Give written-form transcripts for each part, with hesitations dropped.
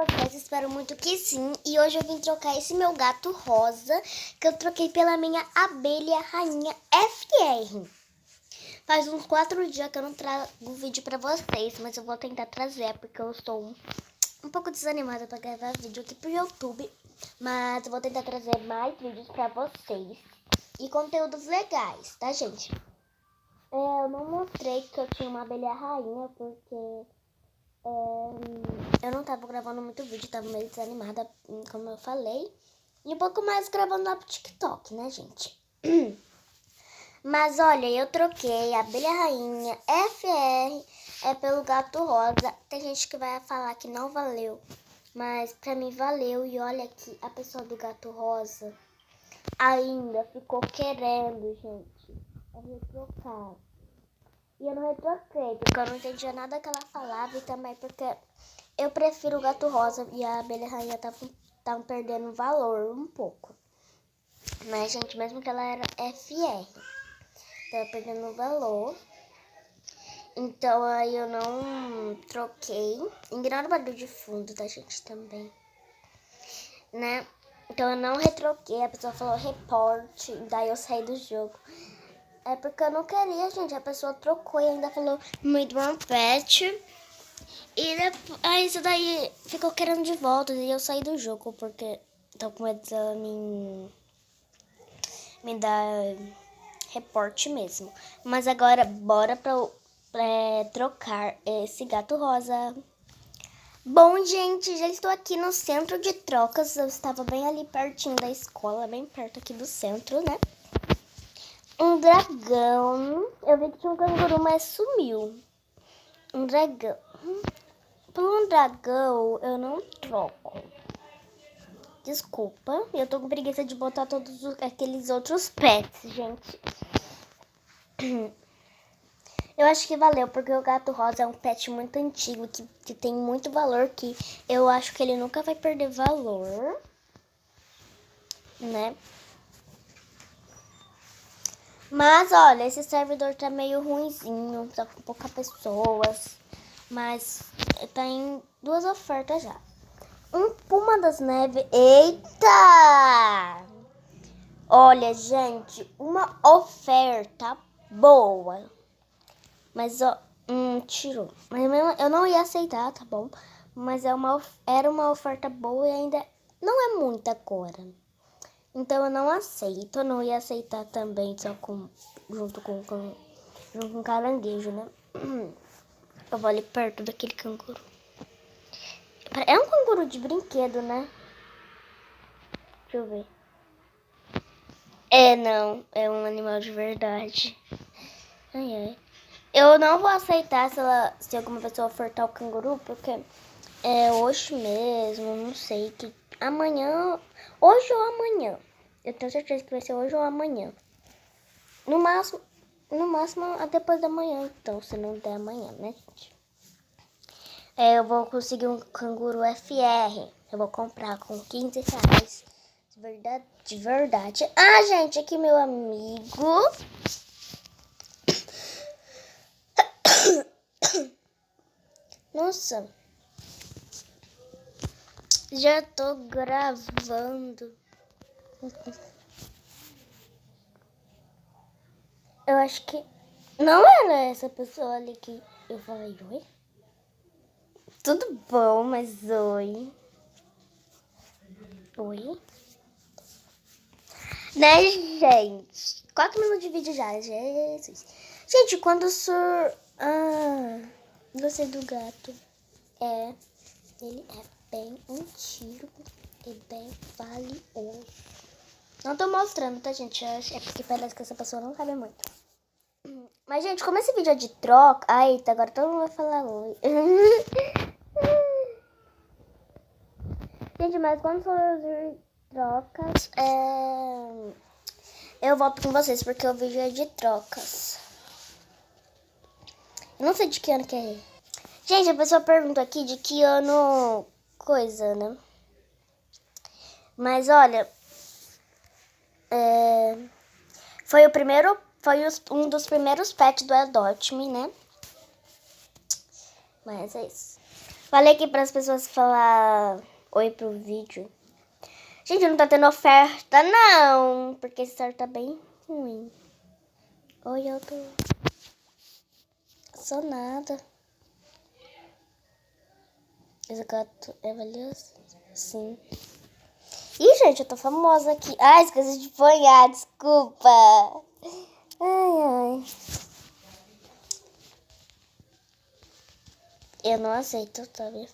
vocês, espero muito que sim. E hoje eu vim trocar esse meu gato rosa, que eu troquei pela minha abelha rainha FR. Faz uns 4 dias que eu não trago vídeo pra vocês, mas eu vou tentar trazer, porque eu estou um pouco desanimada pra gravar vídeo aqui pro YouTube. Mas eu vou tentar trazer mais vídeos pra vocês e conteúdos legais, tá, gente? Eu não mostrei que eu tinha uma abelha rainha, porque eu não tava gravando muito vídeo, tava meio desanimada, como eu falei. E um pouco mais gravando lá pro TikTok, né, gente? Mas olha, eu troquei a abelha rainha FR pelo gato rosa. Tem gente que vai falar que não valeu, mas pra mim valeu. E olha que a pessoa do gato rosa ainda ficou querendo, gente, retrocar. E eu não retroquei, porque eu não entendia nada que ela falava e também porque eu prefiro o gato rosa e a abelha rainha estavam perdendo valor um pouco. Mas, gente, mesmo que ela era FR, tava perdendo valor. Então, aí eu não troquei. Ignora o barulho de fundo da gente também, né? Então, eu não retroquei. A pessoa falou reporte, daí eu saí do jogo. É porque eu não queria, gente. A pessoa trocou e ainda falou muito bom pet. E aí isso daí ficou querendo de volta. E eu saí do jogo porque tô com medo dela me dar reporte mesmo. Mas agora bora pra trocar esse gato rosa. Bom, gente, já estou aqui no centro de trocas. Eu estava bem ali pertinho da escola, bem perto aqui do centro, né? Um dragão. Eu vi que tinha um canguru, mas sumiu. Um dragão. Por um dragão, eu não troco. Desculpa, eu tô com preguiça de botar todos aqueles outros pets, gente. Eu acho que valeu, porque o gato rosa é um pet muito antigo, que tem muito valor, que eu acho que ele nunca vai perder valor, né? Mas, olha, esse servidor tá meio ruinzinho, tá com poucas pessoas, mas tá em 2 ofertas já. Um Puma das Neves, eita! Olha, gente, uma oferta boa. Mas, ó, tirou. Mas eu não ia aceitar, tá bom? Mas era uma oferta boa e ainda não é muita agora. Então eu não aceito. Eu não ia aceitar também só junto com caranguejo, né? Eu vou ali perto daquele canguru. É um canguru de brinquedo, né? Deixa eu ver. Não. É um animal de verdade. Ai, ai. Eu não vou aceitar se alguma pessoa ofertar o canguru, porque é hoje mesmo, não sei, que amanhã, hoje ou amanhã. Eu tenho certeza que vai ser hoje ou amanhã. No máximo depois da manhã, então, se não der amanhã, né, gente? Eu vou conseguir um canguru FR. Eu vou comprar com R$15. De verdade. Ah, gente, aqui meu amigo. Nossa. Já tô gravando. Eu acho que não era essa pessoa ali que eu falei oi. Tudo bom, mas oi. Oi. Né, gente? 4 minutos de vídeo já, Jesus. Gente, quando o senhor... gostei do gato. Ele é bem antigo e bem valioso. Não tô mostrando, tá, gente? É porque parece que essa pessoa não sabe muito. Mas, gente, como esse vídeo é de troca... Ai, tá, agora todo mundo vai falar oi. Gente, mas quando for de trocas, eu volto com vocês, porque o vídeo é de trocas. Eu não sei de que ano que é. Gente, a pessoa pergunta aqui de que ano coisa, né? Mas, olha... Foi um dos primeiros pets do Adopt Me, né? Mas é isso. Falei aqui para as pessoas falar oi pro vídeo. Gente, não tá tendo oferta, não. Porque esse celular tá bem ruim. Oi, eu tô... Sou nada. Esse gato é valioso? Sim. Ih, gente, eu tô famosa aqui. Ai, esqueci de ponhar, desculpa. Ai, ai. Eu não aceito, tá vendo?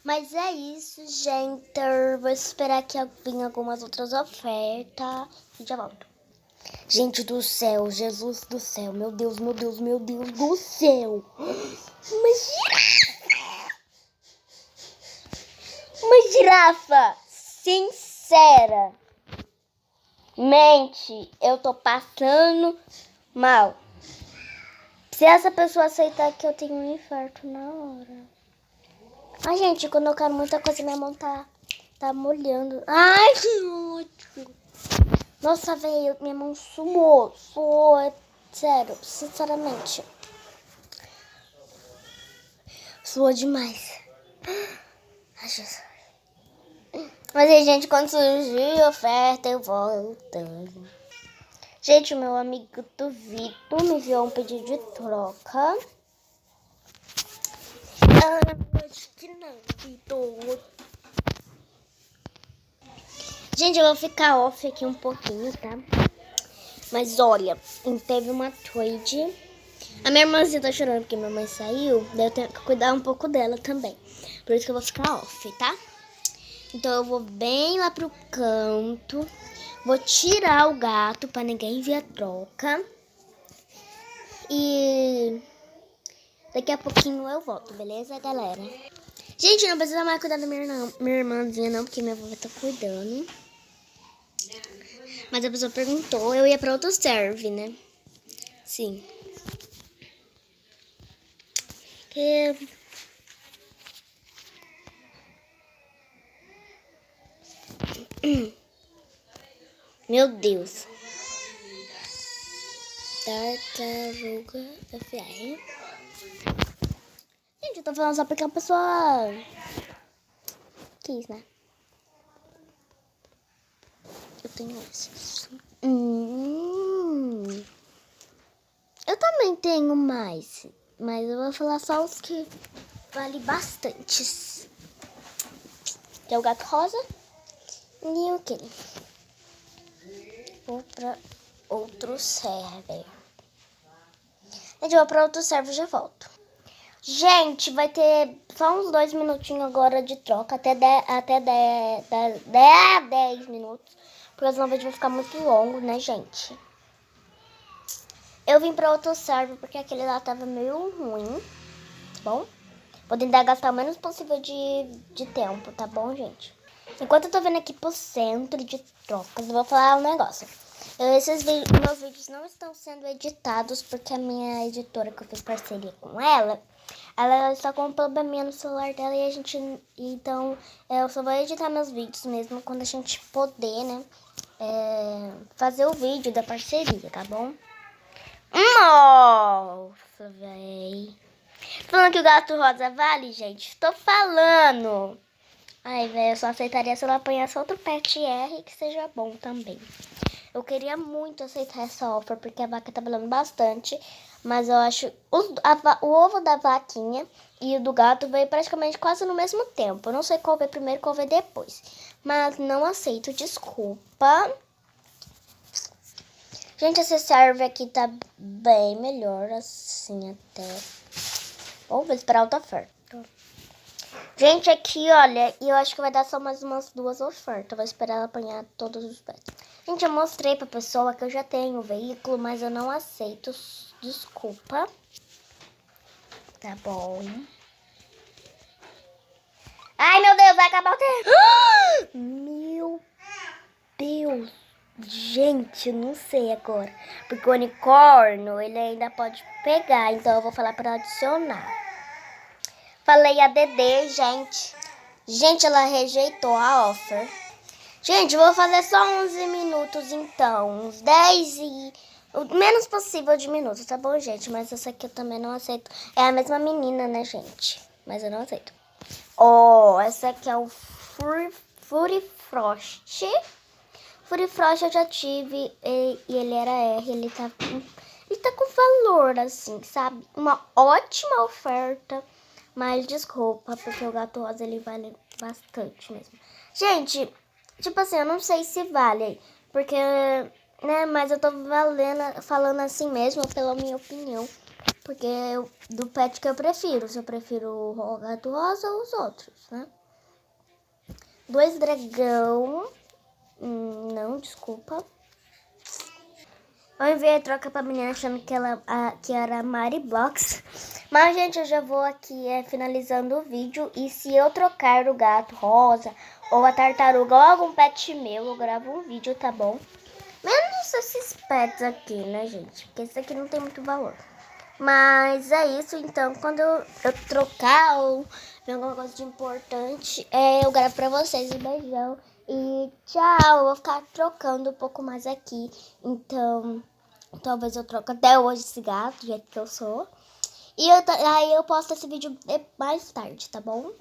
Mas é isso, gente. Eu vou esperar que venham algumas outras ofertas e já volto. Gente do céu, Jesus do céu, meu Deus, meu Deus, meu Deus do céu. Uma girafa sincera. Mente, eu tô passando mal. Se essa pessoa aceitar que eu tenho um infarto na hora. Ai, gente, quando eu quero muita coisa, minha mão tá molhando. Ai, que ódio. Nossa, velho, minha mão suou, é sério, sinceramente. Suou demais. Ai, Jesus. Mas aí, gente, quando surgir oferta, eu volto. Gente, o meu amigo do Vitor me enviou um pedido de troca. Acho que não, Vitor. Gente, eu vou ficar off aqui um pouquinho, tá? Mas olha, teve uma trade. A minha irmãzinha tá chorando porque minha mãe saiu. Daí eu tenho que cuidar um pouco dela também. Por isso que eu vou ficar off, tá? Então eu vou bem lá pro canto. Vou tirar o gato pra ninguém ver a troca. E daqui a pouquinho eu volto, beleza, galera? Gente, não precisa mais cuidar da minha irmãzinha não, porque minha avó tá cuidando. Mas a pessoa perguntou, eu ia pra outro serve, né? Sim. Meu Deus. Tartaruga FR. Gente, eu tô falando só porque a pessoa quis, né? Eu tenho esses. Eu também tenho mais. Mas eu vou falar só os que valem bastante. Que é o gato rosa e o que? Vou pra outro server. Gente, eu vou pra outro server e já volto. Gente, vai ter só uns 2 minutinhos agora de troca. Até 10 minutos. Porque senão o vídeo vai ficar muito longo, né, gente? Eu vim pra outro server porque aquele lá tava meio ruim. Tá bom? Vou tentar gastar o menos possível de tempo, tá bom, gente? Enquanto eu tô vendo aqui pro centro de trocas, eu vou falar um negócio. Meus vídeos não estão sendo editados porque a minha editora, que eu fiz parceria com ela está com um probleminha no celular dela e a gente... Então, eu só vou editar meus vídeos mesmo quando a gente poder, né? Fazer o vídeo da parceria, tá bom? Nossa, véi. Falando que o gato rosa vale, gente? Tô falando. Ai, velho, eu só aceitaria se ela apanhasse outro pet R que seja bom também. Eu queria muito aceitar essa oferta porque a vaca tá valendo bastante. Mas eu acho... O ovo da vaquinha e o do gato veio praticamente quase no mesmo tempo. Eu não sei qual veio primeiro e qual veio depois. Mas não aceito, desculpa. Gente, esse server aqui tá bem melhor assim até. Vou esperar outra oferta. Gente, aqui, olha, eu acho que vai dar só mais umas 2 ofertas. Vou esperar ela apanhar todos os pets. Gente, eu mostrei pra pessoa que eu já tenho o veículo, mas eu não aceito. Desculpa. Tá bom. Ai, meu Deus, vai acabar o tempo. Meu Deus. Gente, eu não sei agora. Porque o unicórnio, ele ainda pode pegar. Então, eu vou falar pra adicionar. Falei ADD, gente. Gente, ela rejeitou a offer. Gente, vou fazer só 11 minutos, então. O menos possível de minutos, tá bom, gente? Mas essa aqui eu também não aceito. É a mesma menina, né, gente? Mas eu não aceito. Essa aqui é o Furifrost. Furifrost eu já tive e ele era R. Ele tá com valor, assim, sabe? Uma ótima oferta. Mas desculpa, porque o gato rosa ele vale bastante mesmo. Gente, tipo assim, eu não sei se vale. Porque, né, mas eu tô falando assim mesmo, pela minha opinião. Porque do pet que eu prefiro. Se eu prefiro o gato rosa ou os outros, né? 2 dragão. Não, desculpa. Eu enviei a troca pra menina achando que era a Mari Blocks. Mas, gente, eu já vou aqui finalizando o vídeo. E se eu trocar o gato rosa ou a tartaruga ou algum pet meu, eu gravo um vídeo, tá bom? Menos esses pets aqui, né, gente? Porque esse aqui não tem muito valor. Mas é isso, então, quando eu trocar ou ver alguma coisa de importante, eu gravo pra vocês. Um beijão e tchau. Eu vou ficar trocando um pouco mais aqui. Então, talvez eu troque até hoje esse gato, do jeito que eu sou. E aí eu posto esse vídeo mais tarde, tá bom?